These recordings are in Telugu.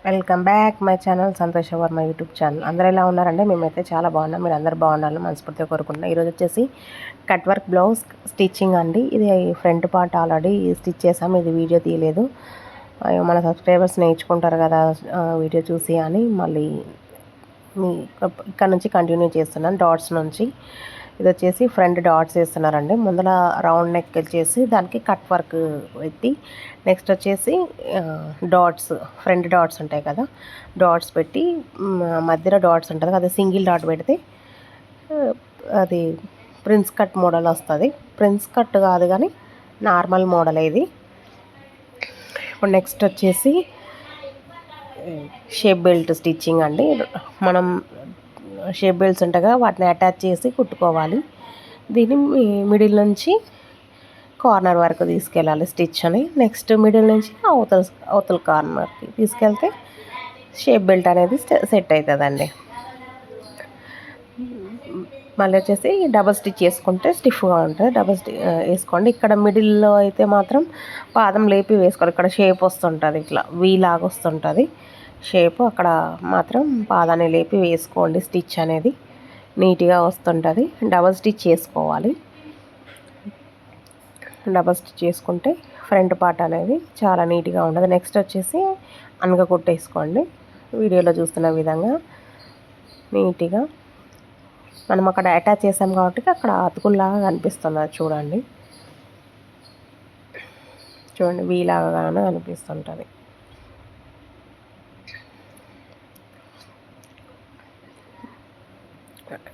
Welcome back my channel Santosh Varma YouTube channel. అందరూ ఎలా ఉన్నారండి? మేమైతే చాలా బాగున్నాం. మీరు అందరు బాగుండాలని మనస్ఫూర్తిగా కోరుకుంటున్నాం. ఈరోజు వచ్చేసి కట్ వర్క్ బ్లౌజ్ స్టిచ్చింగ్ అండి. ఇది ఫ్రంట్ పార్ట్ ఆల్రెడీ స్టిచ్ చేసాం, ఇది వీడియో తీయలేదు. మన సబ్స్క్రైబర్స్ నేర్చుకుంటారు కదా వీడియో చూసి అని మళ్ళీ ఇక్కడ నుంచి కంటిన్యూ చేస్తున్నాను. డాట్స్ నుంచి ఇది వచ్చేసి ఫ్రంట్ డాట్స్ వేస్తున్నారండి. ముందర రౌండ్ నెక్ వచ్చేసి దానికి కట్ వర్క్ పెట్టి, నెక్స్ట్ వచ్చేసి డాట్స్, ఫ్రంట్ డాట్స్ ఉంటాయి కదా, డాట్స్ పెట్టి మధ్యలో డాట్స్ ఉంటుంది కదా, సింగిల్ డాట్ పెడితే అది ప్రిన్స్ కట్ మోడల్ వస్తుంది. ప్రిన్స్ కట్ కాదు కానీ నార్మల్ మోడల్ ఇది. ఇప్పుడు నెక్స్ట్ వచ్చేసి షేప్ బెల్ట్ స్టిచ్చింగ్ అండి. మనం షేప్ బెల్ట్స్ ఉంటాయి, వాటిని అటాచ్ చేసి కుట్టుకోవాలి. దీన్ని మిడిల్ నుంచి కార్నర్ వరకు తీసుకెళ్ళాలి స్టిచ్ అని. నెక్స్ట్ మిడిల్ నుంచి అవతల కార్నర్కి తీసుకెళ్తే షేప్ బెల్ట్ అనేది సెట్ అవుతుందండి. మళ్ళీ వచ్చేసి డబల్ స్టిచ్ వేసుకుంటే స్టిఫ్గా ఉంటుంది. డబల్ వేసుకోండి. ఇక్కడ మిడిల్లో అయితే మాత్రం పాదం లేపి వేసుకోవాలి. ఇక్కడ షేప్ వస్తుంటుంది, ఇట్లా వీ లాగా వస్తుంటుంది షేప్. అక్కడ మాత్రం పాదాన్ని లేపి వేసుకోండి. స్టిచ్ అనేది నీట్గా వస్తుంటుంది. డబల్ స్టిచ్ చేసుకోవాలి. డబల్ స్టిచ్ చేసుకుంటే ఫ్రంట్ పార్ట్ అనేది చాలా నీట్గా ఉంటుంది. నెక్స్ట్ వచ్చేసి అనగ కుట్టేసుకోండి. వీడియోలో చూస్తున్న విధంగా నీట్గా మనం అక్కడ అటాచ్ చేసాం కాబట్టి అక్కడ అతుకుల్లాగా కనిపిస్తున్నది చూడండి. చూడండి వీలాగానే కనిపిస్తుంటుంది.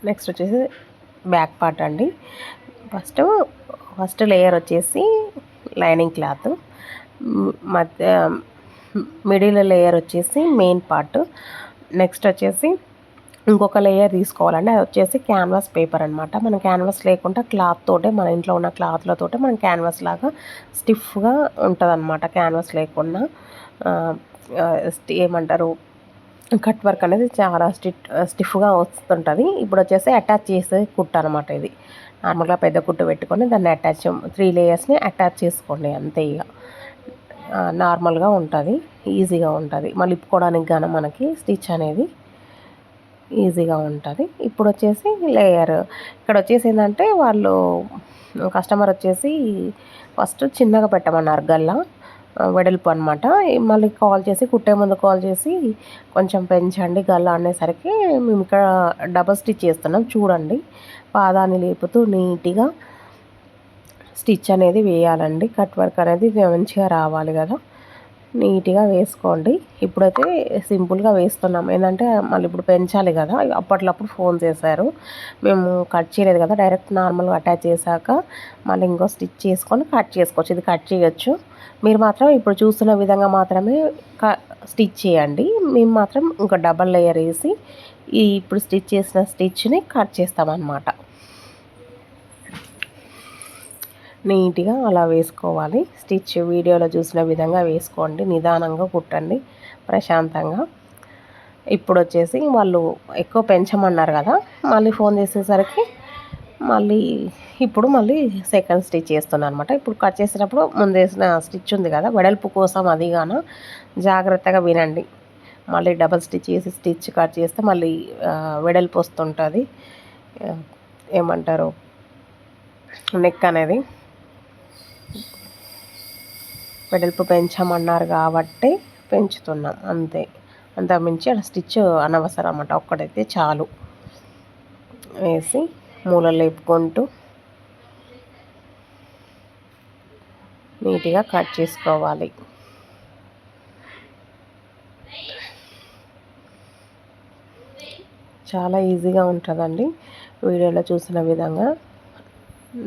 నెక్స్ట్ వచ్చేసి బ్యాక్ పార్ట్ అండి. ఫస్ట్ లేయర్ వచ్చేసి లైనింగ్ క్లాత్, మిడిల్ లేయర్ వచ్చేసి మెయిన్ పార్ట్. నెక్స్ట్ వచ్చేసి ఇంకొక లేయర్ తీసుకోవాలండి. అది వచ్చేసి క్యాన్వాస్ పేపర్ అనమాట. మనం క్యాన్వాస్ లేకుండా క్లాత్ తోటే, మన ఇంట్లో ఉన్న క్లాత్లతోటే మనం క్యాన్వాస్ లాగా స్టిఫ్గా ఉంటుంది అనమాట. క్యాన్వాస్ లేకుండా ఏమంటారు, కట్ వర్క్ అనేది చాలా స్టిఫ్గా వస్తుంటుంది. ఇప్పుడు వచ్చేసి అటాచ్ చేసే కుట్టు అనమాట. ఇది నార్మల్గా పెద్ద కుట్టు పెట్టుకొని దాన్ని 3 లేయర్స్ని అటాచ్ చేసుకోండి అంతే. ఇక నార్మల్గా ఉంటుంది, ఈజీగా ఉంటుంది. మళ్ళీ ఇప్పుకోవడానికి కానీ మనకి స్టిచ్ అనేది ఈజీగా ఉంటుంది. ఇప్పుడు వచ్చేసి లేయర్ ఇక్కడ వచ్చేసి ఏంటంటే వాళ్ళు కస్టమర్ వచ్చేసి ఫస్ట్ చిన్నగా పెట్టమన్నారు, గల్లా వెడల్పు అనమాట. మళ్ళీ కాల్ చేసి కుట్టే ముందు కాల్ చేసి కొంచెం పెంచండి గల్లా అనేసరికి మేము ఇక్కడ డబల్ స్టిచ్ చేస్తున్నాం. చూడండి, పాదాన్ని లేపుతూ నీట్గా స్టిచ్ అనేది వేయాలండి. కట్ వర్క్ అనేది మంచిగా రావాలి కదా, నీట్గా వేసుకోండి. ఇప్పుడైతే సింపుల్గా వేస్తున్నాం. ఏంటంటే మళ్ళీ ఇప్పుడు పెంచాలి కదా. అప్పట్లప్పుడు ఫోన్ చేశారు, మేము కట్ చేయలేదు కదా, డైరెక్ట్ నార్మల్గా అటాచ్ చేశాక మళ్ళీ ఇంకో స్టిచ్ చేసుకొని కట్ చేసుకోవచ్చు. ఇది కట్ చేయొచ్చు. మీరు మాత్రం ఇప్పుడు చూస్తున్న విధంగా మాత్రమే స్టిచ్ చేయండి. మేము మాత్రం ఇంకా డబల్ లేయర్ వేసి ఇప్పుడు స్టిచ్ చేసిన స్టిచ్ని కట్ చేస్తామన్నమాట. నీట్గా అలా వేసుకోవాలి. స్టిచ్ వీడియోలో చూసిన విధంగా వేసుకోండి. నిదానంగా కుట్టండి, ప్రశాంతంగా. ఇప్పుడు వచ్చేసి వాళ్ళు ఎక్కువ పెంచమన్నారు కదా, మళ్ళీ ఫోన్ చేసేసరికి ఇప్పుడు మళ్ళీ సెకండ్ స్టిచ్ చేస్తున్నాను అనమాట. ఇప్పుడు కట్ చేసేటప్పుడు ముందు వేసిన స్టిచ్ ఉంది కదా, వెడల్పు కోసం అది గాను జాగ్రత్తగా వినండి. మళ్ళీ డబల్ స్టిచ్ చేసి స్టిచ్ కట్ చేస్తే మళ్ళీ వెడల్పు వస్తుంటుంది, ఏమంటారు, నెక్ అనేది. వెడల్పు పెంచమన్నారు కాబట్టి పెంచుతున్నాం అంతే. అంతకుమించి అలా స్టిచ్ అనవసరం అన్నమాట. ఒక్కటైతే చాలు. వేసి మూలలు లేపుకుంటూ నీట్గా కట్ చేసుకోవాలి. చాలా ఈజీగా ఉంటుందండి. వీడియోలో చూసిన విధంగా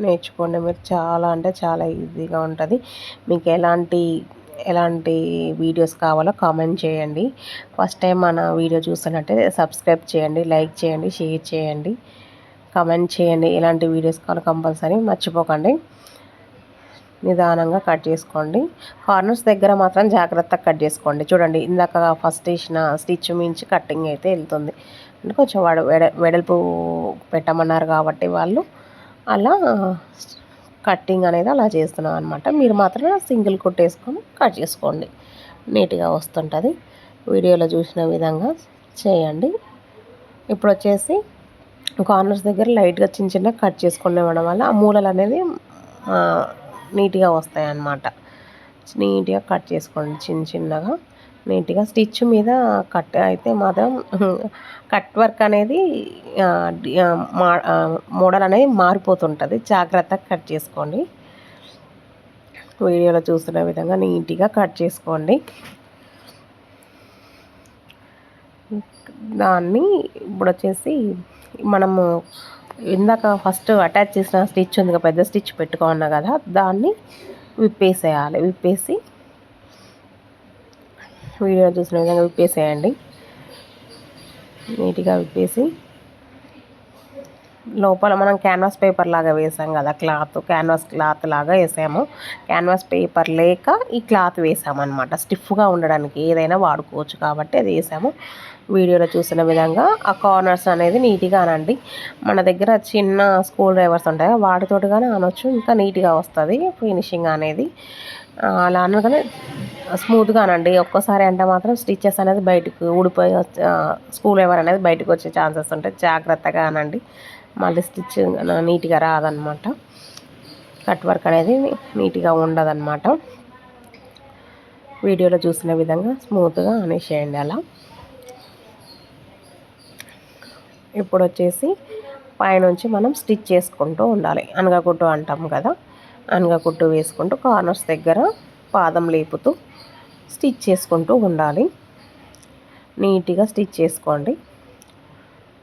నేర్చుకోండి మీరు. చాలా అంటే చాలా ఈజీగా ఉంటుంది. మీకు ఎలాంటి వీడియోస్ కావాలో కామెంట్ చేయండి. ఫస్ట్ టైం మన వీడియో చూస్తున్నట్టయితే సబ్స్క్రైబ్ చేయండి, లైక్ చేయండి, షేర్ చేయండి, కామెంట్ చేయండి. ఎలాంటి వీడియోస్ కావాలో కంపల్సరీ మర్చిపోకండి. నిదానంగా కట్ చేసుకోండి. కార్నర్స్ దగ్గర మాత్రం జాగ్రత్తగా కట్ చేసుకోండి. చూడండి, ఇందాక ఫస్ట్ వేసిన స్టిచ్ మించి కటింగ్ అయితే వెళ్తుంది. అంటే కొంచెం వెడల్పు పెట్టమన్నారు కాబట్టి వాళ్ళు అలా కట్టింగ్ అనేది అలా చేస్తున్నాం అనమాట. మీరు మాత్రం సింగిల్ కుట్టేసుకొని కట్ చేసుకోండి, నీట్గా వస్తుంటుంది. వీడియోలో చూసిన విధంగా చేయండి. ఇప్పుడు వచ్చేసి కార్నర్స్ దగ్గర లైట్గా చిన్న చిన్న కట్ చేసుకుని ఇవ్వడం వల్ల ఆ మూలలు అనేది నీట్గా వస్తాయి అన్నమాట. నీట్గా కట్ చేసుకోండి చిన్న చిన్నగా నీట్గా. స్టిచ్ మీద కట్ అయితే మాత్రం కట్ వర్క్ అనేది మోడల్ అనేది మారిపోతుంటుంది, జాగ్రత్తగా కట్ చేసుకోండి. వీడియోలో చూస్తున్న విధంగా నీట్గా కట్ చేసుకోండి. దాన్ని ఇప్పుడు వచ్చేసి మనము ఇందాక ఫస్ట్ అటాచ్ చేసిన స్టిచ్ ఉంది కదా, పెద్ద స్టిచ్ పెట్టుకున్నా కదా, దాన్ని విప్పేసేయాలి. విప్పేసి వీడియో చూసిన విధంగా విప్పేసేయండి. నీట్గా విప్పేసి లోపల మనం క్యాన్వాస్ పేపర్ లాగా వేసాం కదా, క్యాన్వాస్ క్లాత్ లాగా వేసాము. క్యాన్వాస్ పేపర్ లేక ఈ క్లాత్ వేసామన్నమాట. స్టిఫ్గా ఉండడానికి ఏదైనా వాడుకోవచ్చు కాబట్టి అది వేసాము. వీడియోలో చూసిన విధంగా ఆ కార్నర్స్ అనేది నీట్గా అనండి. మన దగ్గర చిన్న స్క్రూ డ్రైవర్స్ ఉంటాయి, వాటితోటి కానీ అనొచ్చు, ఇంకా నీట్గా వస్తుంది ఫినిషింగ్ అనేది. అలా అనగానే స్మూత్గా అనండి. ఒక్కసారి అంటే మాత్రం స్టిచెస్ అనేది బయటకు ఊడిపోయి స్క్రూ డ్రైవర్ అనేది బయటకు వచ్చే ఛాన్సెస్ ఉంటాయి. జాగ్రత్తగా అనండి, మళ్ళీ స్టిచ్ నీట్గా రాదనమాట. కట్ వర్క్ అనేది నీట్గా ఉండదన్నమాట. వీడియోలో చూసిన విధంగా స్మూత్గా అనేసేయండి అలా. ఇప్పుడు వచ్చేసి పైనుంచి మనం స్టిచ్ చేసుకుంటూ ఉండాలి. అనగకుట్టు అంటాం కదా, అనగకుట్టు వేసుకుంటూ కార్నర్స్ దగ్గర పాదం లేపుతూ స్టిచ్ చేసుకుంటూ ఉండాలి. నీట్గా స్టిచ్ చేసుకోండి.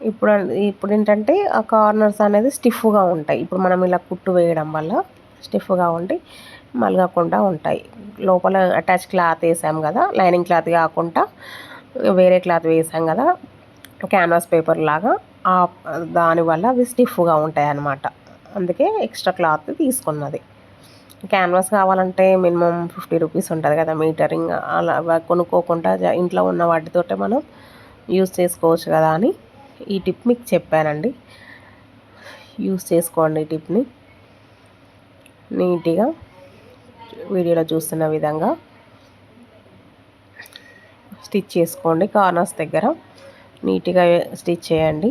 ఇప్పుడు ఏంటంటే ఆ కార్నర్స్ అనేది స్టిఫ్గా ఉంటాయి. ఇప్పుడు మనం ఇలా కుట్టు వేయడం వల్ల స్టిఫ్గా ఉండి మలగకుండా ఉంటాయి. లోపల అటాచ్ క్లాత్ వేసాం కదా, లైనింగ్ క్లాత్ కాకుండా వేరే క్లాత్ వేసాం కదా, క్యాన్వాస్ పేపర్ లాగా, దానివల్ల అవి స్టిఫ్గా ఉంటాయి అన్నమాట. అందుకే ఎక్స్ట్రా క్లాత్ తీసుకున్నది. క్యాన్వాస్ కావాలంటే మినిమం 50 రూపీస్ ఉంటుంది కదా మీటరింగ్, అలా కొనుక్కోకుండా ఇంట్లో ఉన్న వాటితోటే మనం యూస్ చేసుకోవచ్చు కదా అని ఈ టిప్ మీకు చెప్పానండి. యూస్ చేసుకోండి ఈ టిప్ని. నీట్గా వీడియోలో చూస్తున్న విధంగా స్టిచ్ చేసుకోండి. కార్నర్స్ దగ్గర నీట్గా స్టిచ్ చేయండి.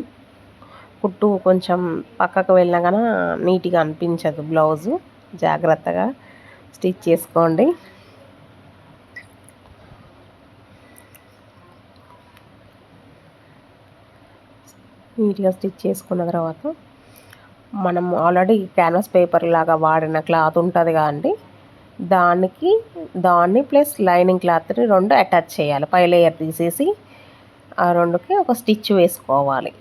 కుట్టు కొంచెం పక్కకు వెళ్ళినా కానీ నీట్గా అనిపించదు బ్లౌజు. జాగ్రత్తగా స్టిచ్ చేసుకోండి. నీట్గా స్టిచ్ చేసుకున్న తర్వాత మనం ఆల్రెడీ క్యాన్వాస్ పేపర్ లాగా వాడిన క్లాత్ ఉంటుంది కదండి, దాన్ని ప్లస్ లైనింగ్ క్లాత్ని రెండు అటాచ్ చేయాలి. పై లేయర్ తీసేసి ఆ రెండుకి ఒక స్టిచ్ వేసుకోవాలి.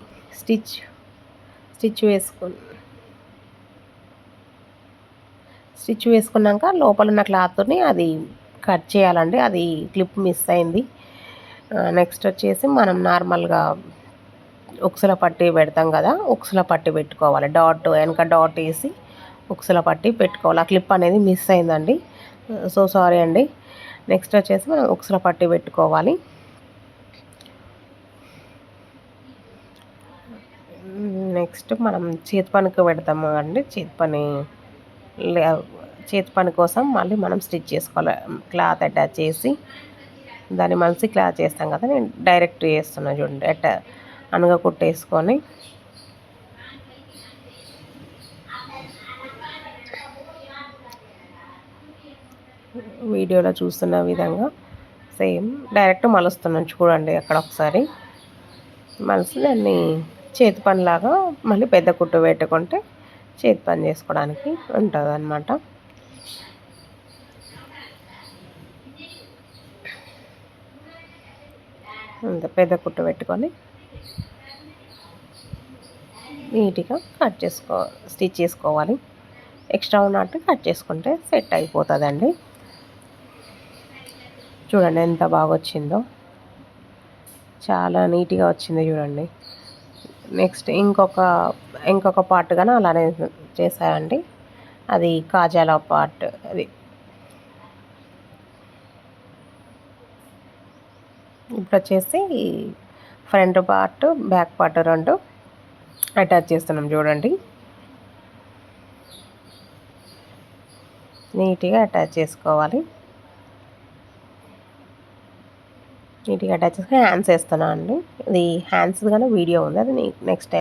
స్టిచ్ వేసుకున్నాక లోపల ఉన్న క్లాత్ని అది కట్ చేయాలండి. అది క్లిప్ మిస్ అయింది. నెక్స్ట్ వచ్చేసి మనం నార్మల్గా ఉక్సుల పట్టి పెడతాం కదా, ఉక్సుల పట్టి పెట్టుకోవాలి. వెనక డాట్ వేసి ఉక్సుల పట్టి పెట్టుకోవాలి. ఆ క్లిప్ అనేది మిస్ అయిందండి, సో సారీ అండి. నెక్స్ట్ వచ్చేసి మనం ఉక్సుల పట్టి పెట్టుకోవాలి. నెక్స్ట్ మనం చేతి పనికి పెడతాము అండి. చేతి పని కోసం మళ్ళీ మనం స్టిచ్ చేసుకోవాలి. క్లాత్ అటాచ్ చేసి దాన్ని మలిసి క్లాత్ చేస్తాం కదా, నేను డైరెక్ట్ చేస్తున్నా చూడండి. అనగా కుట్టేసుకొని వీడియోలో చూస్తున్న విధంగా సేమ్ డైరెక్ట్ మలుస్తున్నాను చూడండి. అక్కడ ఒకసారి మలిసి దాన్ని చేతి పనిలాగా మళ్ళీ పెద్ద కుట్టు పెట్టుకుంటే చేతి పని చేసుకోవడానికి ఉంటుంది అన్నమాట. అంతే, పెద్ద కుట్టు పెట్టుకొని నీట్గా స్టిచ్ చేసుకోవాలి. ఎక్స్ట్రా ఉన్నట్టు కట్ చేసుకుంటే సెట్ అయిపోతుందండి. చూడండి ఎంత బాగా వచ్చిందో, చాలా నీట్గా వచ్చింది చూడండి. నెక్స్ట్ ఇంకొక పార్ట్ కానీ అలానే చేశారండి. అది కాజాల పార్ట్. అది ఇప్పుడు వచ్చేసి ఫ్రంట్ పార్ట్ బ్యాక్ పార్ట్ రెండు అటాచ్ చేస్తున్నాం చూడండి. నీట్గా అటాచ్ చేసుకోవాలి. నీట్గా అటాచ్ చేసి హ్యాండ్స్ వేస్తున్నాను అండి. ఇది హ్యాండ్స్ కానీ వీడియో ఉంది, అది నెక్స్ట్ టైం